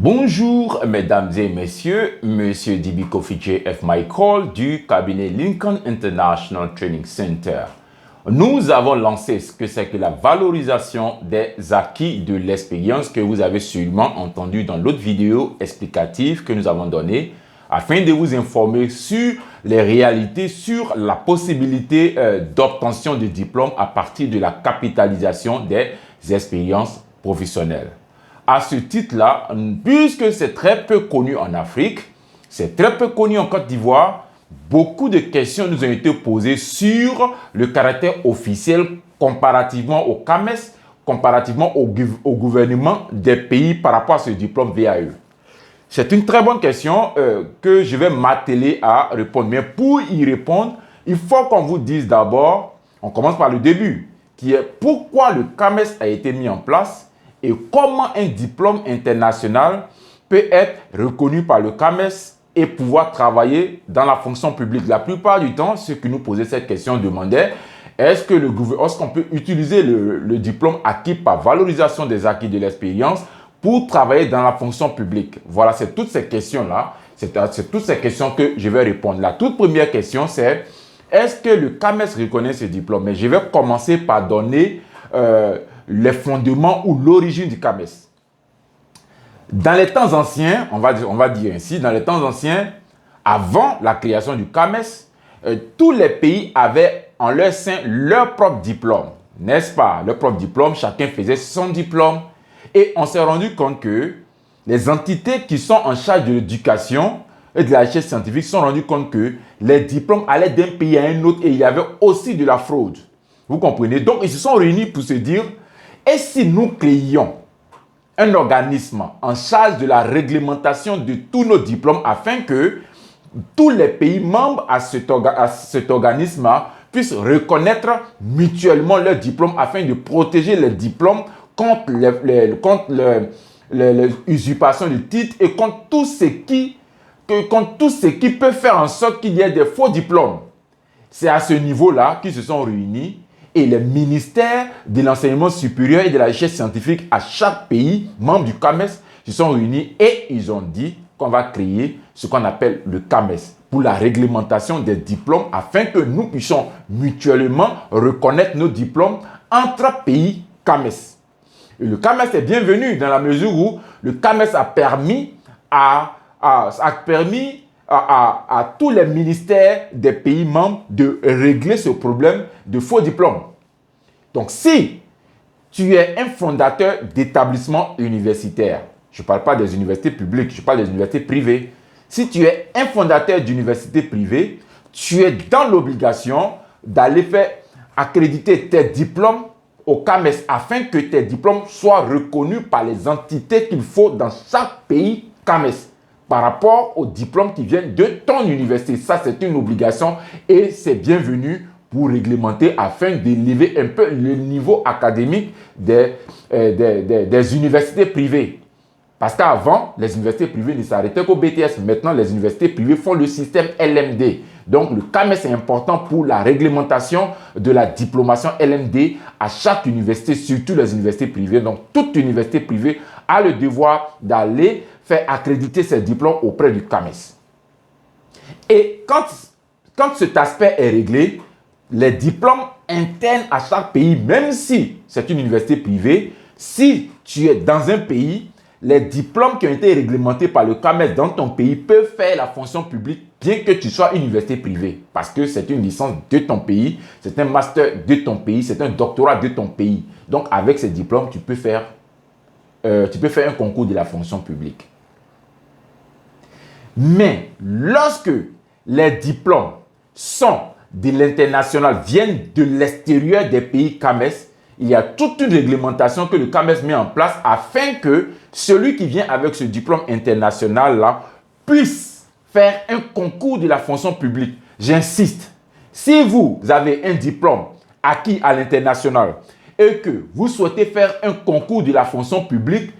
Bonjour mesdames et messieurs, monsieur Dibiko Fitche F. Michael du cabinet Lincoln International Training Center. Nous avons lancé ce que c'est que la valorisation des acquis de l'expérience que vous avez sûrement entendu dans l'autre vidéo explicative que nous avons donnée afin de vous informer sur les réalités, sur la possibilité d'obtention de diplômes à partir de la capitalisation des expériences professionnelles. À ce titre-là, puisque c'est très peu connu en Afrique, c'est très peu connu en Côte d'Ivoire, beaucoup de questions nous ont été posées sur le caractère officiel comparativement au CAMES, comparativement au gouvernement des pays par rapport à ce diplôme VAE. C'est une très bonne question que je vais m'atteler à répondre. Mais pour y répondre, il faut qu'on vous dise d'abord, on commence par le début, qui est pourquoi le CAMES a été mis en place et comment un diplôme international peut être reconnu par le CAMES et pouvoir travailler dans la fonction publique. La plupart du temps, ceux qui nous posaient cette question demandaient est-ce qu'on peut utiliser le diplôme acquis par valorisation des acquis de l'expérience pour travailler dans la fonction publique. Voilà, c'est toutes ces questions-là, c'est toutes ces questions que je vais répondre. La toute première question, c'est est-ce que le CAMES reconnaît ce diplôme? Mais je vais commencer par donner les fondements ou l'origine du CAMES. Dans les temps anciens, on va dire ainsi, dans les temps anciens, avant la création du CAMES, tous les pays avaient en leur sein leur propre diplôme, n'est-ce pas? Leur propre diplôme, chacun faisait son diplôme. Et on s'est rendu compte que les entités qui sont en charge de l'éducation et de la recherche scientifique se sont rendues compte que les diplômes allaient d'un pays à un autre et il y avait aussi de la fraude. Vous comprenez? Donc, ils se sont réunis pour se dire, et si nous créions un organisme en charge de la réglementation de tous nos diplômes afin que tous les pays membres à cet organisme puissent reconnaître mutuellement leurs diplômes afin de protéger les diplômes contre l'usurpation de titres et contre tout ce qui peut faire en sorte qu'il y ait des faux diplômes. C'est à ce niveau-là qu'ils se sont réunis et les ministères de l'enseignement supérieur et de la recherche scientifique à chaque pays membre du CAMES se sont réunis et ils ont dit qu'on va créer ce qu'on appelle le CAMES pour la réglementation des diplômes afin que nous puissions mutuellement reconnaître nos diplômes entre pays CAMES. Et le CAMES est bienvenu dans la mesure où le CAMES a permis à tous les ministères des pays membres de régler ce problème de faux diplômes. Donc, si tu es un fondateur d'établissement universitaire, je ne parle pas des universités publiques, je parle des universités privées. Si tu es un fondateur d'université privée, tu es dans l'obligation d'aller faire accréditer tes diplômes au CAMES afin que tes diplômes soient reconnus par les entités qu'il faut dans chaque pays CAMES par rapport aux diplômes qui viennent de ton université. Ça, c'est une obligation et c'est bienvenu pour réglementer afin d'élever un peu le niveau académique des universités privées. Parce qu'avant, les universités privées ne s'arrêtaient qu'au BTS. Maintenant, les universités privées font le système LMD. Donc, le CAMES est important pour la réglementation de la diplomation LMD à chaque université, surtout les universités privées. Donc, toute université privée a le devoir d'aller faire accréditer ses diplômes auprès du CAMES. Et quand cet aspect est réglé, les diplômes internes à chaque pays, même si c'est une université privée, si tu es dans un pays, les diplômes qui ont été réglementés par le CAMES dans ton pays peuvent faire la fonction publique bien que tu sois une université privée parce que c'est une licence de ton pays, c'est un master de ton pays, c'est un doctorat de ton pays. Donc, avec ces diplômes, tu peux faire un concours de la fonction publique. Mais lorsque les diplômes sont de l'international, viennent de l'extérieur des pays CAMES, il y a toute une réglementation que le CAMES met en place afin que celui qui vient avec ce diplôme international-là puisse faire un concours de la fonction publique. J'insiste, si vous avez un diplôme acquis à l'international et que vous souhaitez faire un concours de la fonction publique,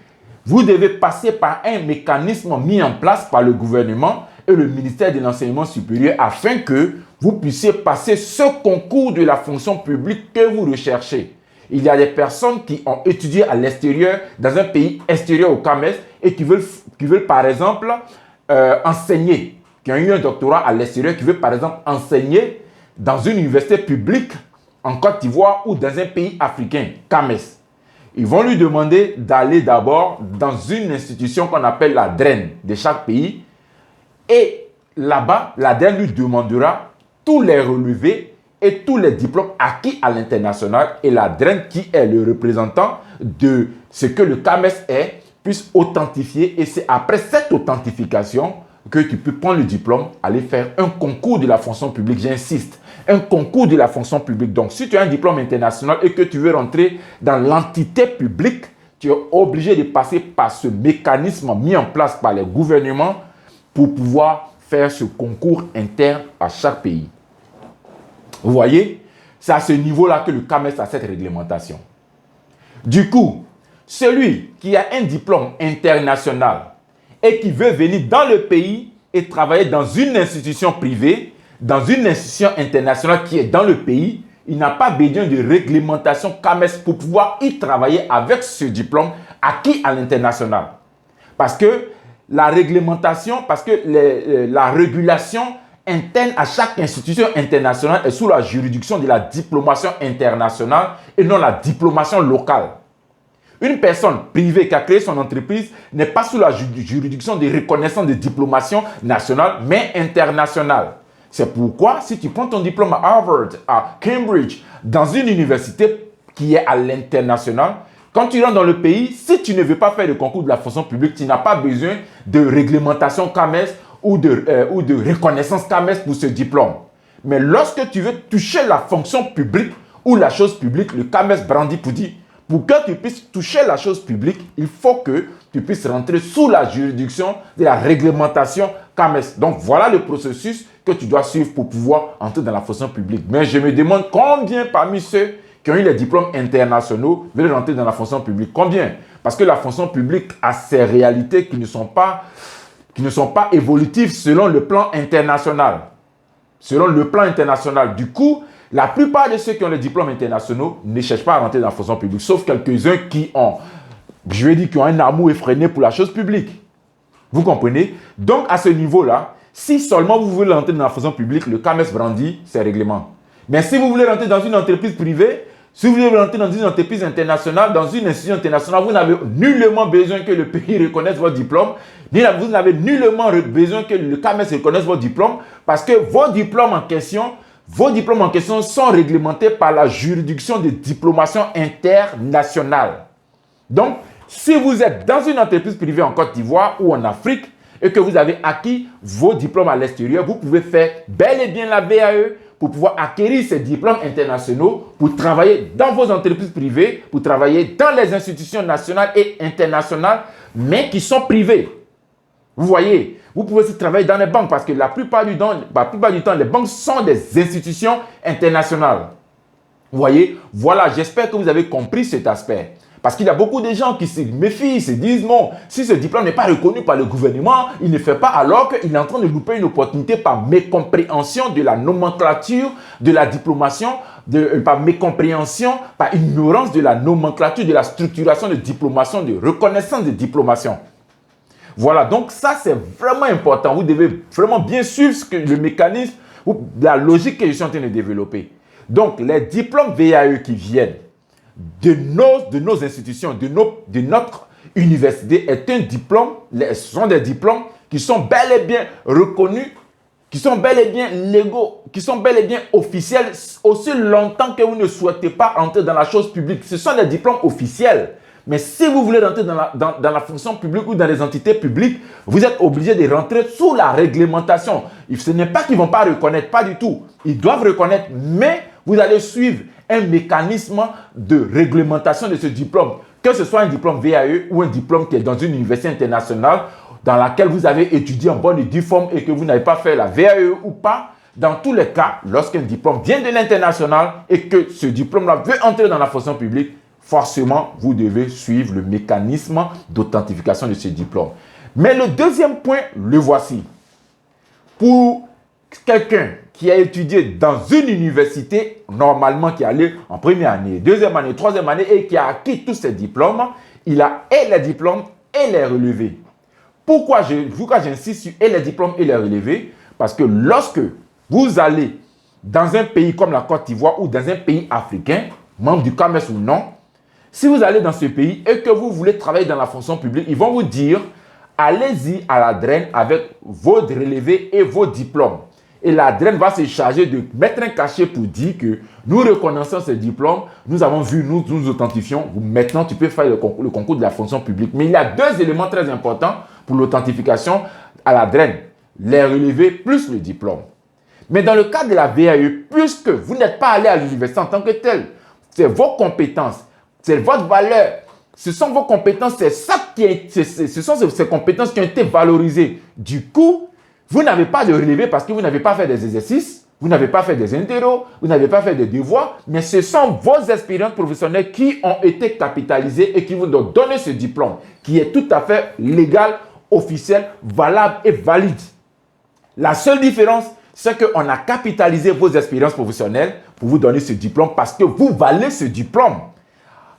vous devez passer par un mécanisme mis en place par le gouvernement et le ministère de l'enseignement supérieur afin que vous puissiez passer ce concours de la fonction publique que vous recherchez. Il y a des personnes qui ont étudié à l'extérieur, dans un pays extérieur au CAMES, et qui veulent par exemple enseigner, qui ont eu un doctorat à l'extérieur, qui veulent par exemple enseigner dans une université publique en Côte d'Ivoire ou dans un pays africain, CAMES. Ils vont lui demander d'aller d'abord dans une institution qu'on appelle la DREN de chaque pays. Et là-bas, la DREN lui demandera tous les relevés et tous les diplômes acquis à l'international. Et la DREN, qui est le représentant de ce que le CAMES est, puisse authentifier. Et c'est après cette authentification que tu peux prendre le diplôme, aller faire un concours de la fonction publique. J'insiste, un concours de la fonction publique. Donc, si tu as un diplôme international et que tu veux rentrer dans l'entité publique, tu es obligé de passer par ce mécanisme mis en place par les gouvernements pour pouvoir faire ce concours interne à chaque pays. Vous voyez, c'est à ce niveau-là que le CAMES a cette réglementation. Du coup, celui qui a un diplôme international et qui veut venir dans le pays et travailler dans une institution privée, dans une institution internationale qui est dans le pays, il n'a pas besoin de réglementation CAMES pour pouvoir y travailler avec ce diplôme acquis à l'international. Parce que la réglementation, la régulation interne à chaque institution internationale est sous la juridiction de la diplomation internationale et non la diplomation locale. Une personne privée qui a créé son entreprise n'est pas sous la juridiction de reconnaissance de diplomation nationale, mais internationale. C'est pourquoi, si tu prends ton diplôme à Harvard, à Cambridge, dans une université qui est à l'international, quand tu rentres dans le pays, si tu ne veux pas faire le concours de la fonction publique, tu n'as pas besoin de réglementation CAMES ou de reconnaissance CAMES pour ce diplôme. Mais lorsque tu veux toucher la fonction publique ou la chose publique, le CAMES brandit pour dire, pour que tu puisses toucher la chose publique, il faut que tu puisses rentrer sous la juridiction de la réglementation CAMES. Donc, voilà le processus que tu dois suivre pour pouvoir entrer dans la fonction publique. Mais je me demande combien parmi ceux qui ont eu les diplômes internationaux veulent rentrer dans la fonction publique. Combien? Parce que la fonction publique a ses réalités qui ne sont pas évolutives selon le plan international. Selon le plan international. Du coup, la plupart de ceux qui ont les diplômes internationaux ne cherchent pas à rentrer dans la fonction publique, sauf quelques-uns qui ont un amour effréné pour la chose publique. Vous comprenez? Donc, à ce niveau-là, si seulement vous voulez rentrer dans la fonction publique, le CAMES brandit ses règlements. Mais si vous voulez rentrer dans une entreprise privée, si vous voulez rentrer dans une entreprise internationale, dans une institution internationale, vous n'avez nullement besoin que le pays reconnaisse votre diplôme, vous n'avez nullement besoin que le CAMES reconnaisse votre diplôme, parce que vos diplômes en question sont réglementés par la juridiction de diplomation internationale. Donc, si vous êtes dans une entreprise privée en Côte d'Ivoire ou en Afrique et que vous avez acquis vos diplômes à l'extérieur, vous pouvez faire bel et bien la VAE pour pouvoir acquérir ces diplômes internationaux, pour travailler dans vos entreprises privées, pour travailler dans les institutions nationales et internationales, mais qui sont privées. Vous voyez, vous pouvez aussi travailler dans les banques parce que la plupart du temps, les banques sont des institutions internationales. Vous voyez, voilà, j'espère que vous avez compris cet aspect. Parce qu'il y a beaucoup de gens qui se méfient, se disent non, si ce diplôme n'est pas reconnu par le gouvernement, il ne fait pas alors qu'il est en train de louper une opportunité par mécompréhension de la nomenclature de la diplomation, par mécompréhension, par ignorance de la nomenclature, de la structuration de diplomation, de reconnaissance de diplomation. Voilà, donc ça c'est vraiment important. Vous devez vraiment bien suivre le mécanisme, la logique que je suis en train de développer. Donc les diplômes VAE qui viennent de nos institutions, de notre université est un diplôme, ce sont des diplômes qui sont bel et bien reconnus, qui sont bel et bien légaux, qui sont bel et bien officiels, aussi longtemps que vous ne souhaitez pas entrer dans la chose publique. Ce sont des diplômes officiels. Mais si vous voulez rentrer dans la fonction publique ou dans les entités publiques, vous êtes obligé de rentrer sous la réglementation. Ce n'est pas qu'ils ne vont pas reconnaître, pas du tout. Ils doivent reconnaître, mais vous allez suivre un mécanisme de réglementation de ce diplôme. Que ce soit un diplôme VAE ou un diplôme qui est dans une université internationale dans laquelle vous avez étudié en bonne et due forme et que vous n'avez pas fait la VAE ou pas, dans tous les cas, lorsqu'un diplôme vient de l'international et que ce diplôme-là veut entrer dans la fonction publique, forcément, vous devez suivre le mécanisme d'authentification de ce diplôme. Mais le deuxième point, le voici. Pour quelqu'un qui a étudié dans une université, normalement qui est allé en première année, deuxième année, troisième année et qui a acquis tous ces diplômes, il a et les diplômes et les relevés. Pourquoi j'insiste sur et les diplômes et les relevés? Parce que lorsque vous allez dans un pays comme la Côte d'Ivoire ou dans un pays africain, membre du CAMES ou non, si vous allez dans ce pays et que vous voulez travailler dans la fonction publique, ils vont vous dire, allez-y à la DREN avec vos relevés et vos diplômes. Et la DREN va se charger de mettre un cachet pour dire que nous reconnaissons ces diplômes, nous avons vu, nous authentifions, maintenant tu peux faire le concours de la fonction publique. Mais il y a deux éléments très importants pour l'authentification à la DREN, les relevés plus le diplôme. Mais dans le cas de la VAE, puisque vous n'êtes pas allé à l'université en tant que tel, c'est vos compétences, c'est votre valeur, ce sont vos compétences, ce sont ces compétences qui ont été valorisées. Du coup, vous n'avez pas de relevé parce que vous n'avez pas fait des exercices, vous n'avez pas fait des interros, vous n'avez pas fait des devoirs, mais ce sont vos expériences professionnelles qui ont été capitalisées et qui vous ont donné ce diplôme, qui est tout à fait légal, officiel, valable et valide. La seule différence, c'est qu'on a capitalisé vos expériences professionnelles pour vous donner ce diplôme parce que vous valez ce diplôme.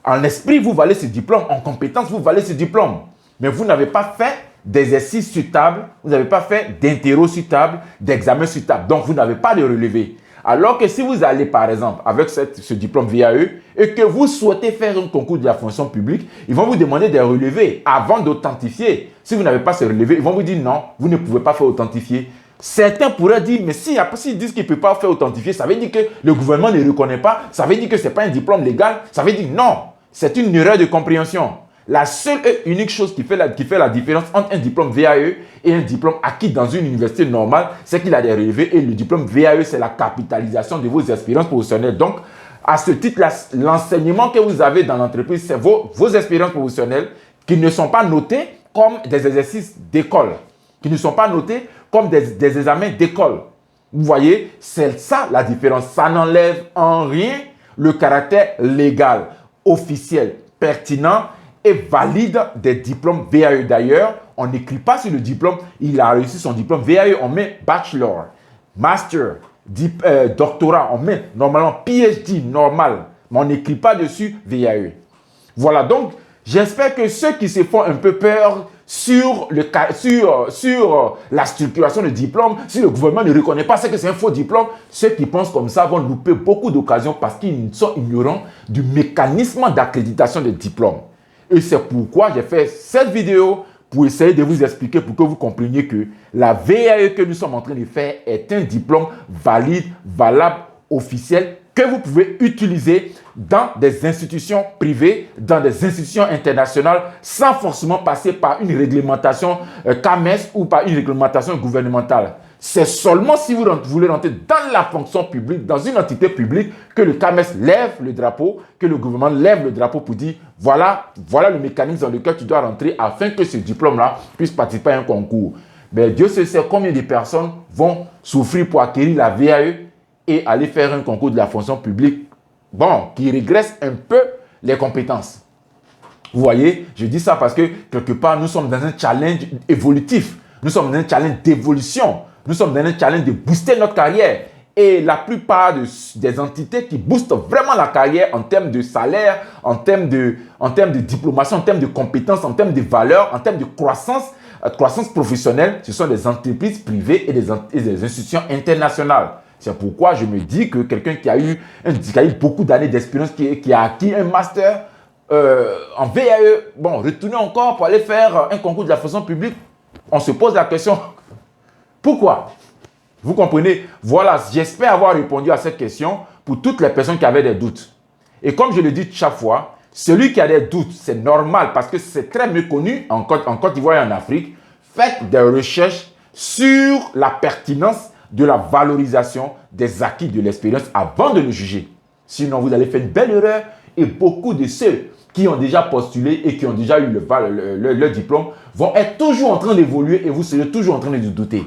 En esprit, vous valez ce diplôme. En compétence, vous valez ce diplôme. Mais vous n'avez pas fait d'exercice sur table, vous n'avez pas fait d'interro sur table, d'examen sur table. Donc, vous n'avez pas de relevé. Alors que si vous allez, par exemple, avec ce diplôme VAE et que vous souhaitez faire un concours de la fonction publique, ils vont vous demander des relevés avant d'authentifier. Si vous n'avez pas ce relevé, ils vont vous dire non, vous ne pouvez pas faire authentifier. Certains pourraient dire, mais s'ils disent qu'ils ne peuvent pas faire authentifier, ça veut dire que le gouvernement ne reconnaît pas, ça veut dire que ce n'est pas un diplôme légal, ça veut dire non, c'est une erreur de compréhension. La seule et unique chose qui fait la différence entre un diplôme VAE et un diplôme acquis dans une université normale, c'est qu'il a des relevés et le diplôme VAE, c'est la capitalisation de vos expériences professionnelles. Donc, à ce titre, l'enseignement que vous avez dans l'entreprise, c'est vos expériences professionnelles qui ne sont pas notées comme des exercices d'école, qui ne sont pas notés comme des examens d'école. Vous voyez, c'est ça la différence. Ça n'enlève en rien le caractère légal, officiel, pertinent et valide des diplômes VAE. D'ailleurs, on n'écrit pas sur le diplôme, il a réussi son diplôme VAE, on met bachelor, master, doctorat, on met normalement PhD normal, mais on n'écrit pas dessus VAE. Voilà, donc j'espère que ceux qui se font un peu peur sur la structuration du diplôme, si le gouvernement ne reconnaît pas que c'est un faux diplôme, ceux qui pensent comme ça vont louper beaucoup d'occasions parce qu'ils sont ignorants du mécanisme d'accréditation des diplômes. Et c'est pourquoi j'ai fait cette vidéo pour essayer de vous expliquer, pour que vous compreniez que la VAE que nous sommes en train de faire est un diplôme valide, valable, officiel, que vous pouvez utiliser dans des institutions privées, dans des institutions internationales, sans forcément passer par une réglementation CAMES ou par une réglementation gouvernementale. C'est seulement si vous voulez rentrer dans la fonction publique, dans une entité publique, que le CAMES lève le drapeau, que le gouvernement lève le drapeau pour dire voilà le mécanisme dans lequel tu dois rentrer afin que ce diplôme-là puisse participer à un concours. Mais Dieu sait combien de personnes vont souffrir pour acquérir la VAE et aller faire un concours de la fonction publique, qui régresse un peu les compétences. Vous voyez, je dis ça parce que quelque part, nous sommes dans un challenge évolutif. Nous sommes dans un challenge d'évolution. Nous sommes dans un challenge de booster notre carrière. Et la plupart des entités qui boostent vraiment la carrière en termes de salaire, en termes de diplomation, en termes de compétences, en termes de valeur, en termes de croissance professionnelle, ce sont des entreprises privées et des institutions internationales. C'est pourquoi je me dis que quelqu'un qui a eu beaucoup d'années d'expérience, qui a acquis un master en VAE, retourner encore pour aller faire un concours de la fonction publique, on se pose la question, pourquoi? Vous comprenez? Voilà, j'espère avoir répondu à cette question pour toutes les personnes qui avaient des doutes. Et comme je le dis chaque fois, celui qui a des doutes, c'est normal parce que c'est très méconnu en Côte d'Ivoire et en Afrique. Faites des recherches sur la pertinence de la valorisation des acquis de l'expérience avant de le juger. Sinon, vous allez faire une belle erreur et beaucoup de ceux qui ont déjà postulé et qui ont déjà eu le diplôme vont être toujours en train d'évoluer et vous serez toujours en train de douter.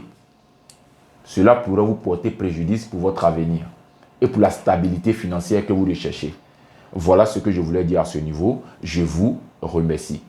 Cela pourrait vous porter préjudice pour votre avenir et pour la stabilité financière que vous recherchez. Voilà ce que je voulais dire à ce niveau. Je vous remercie.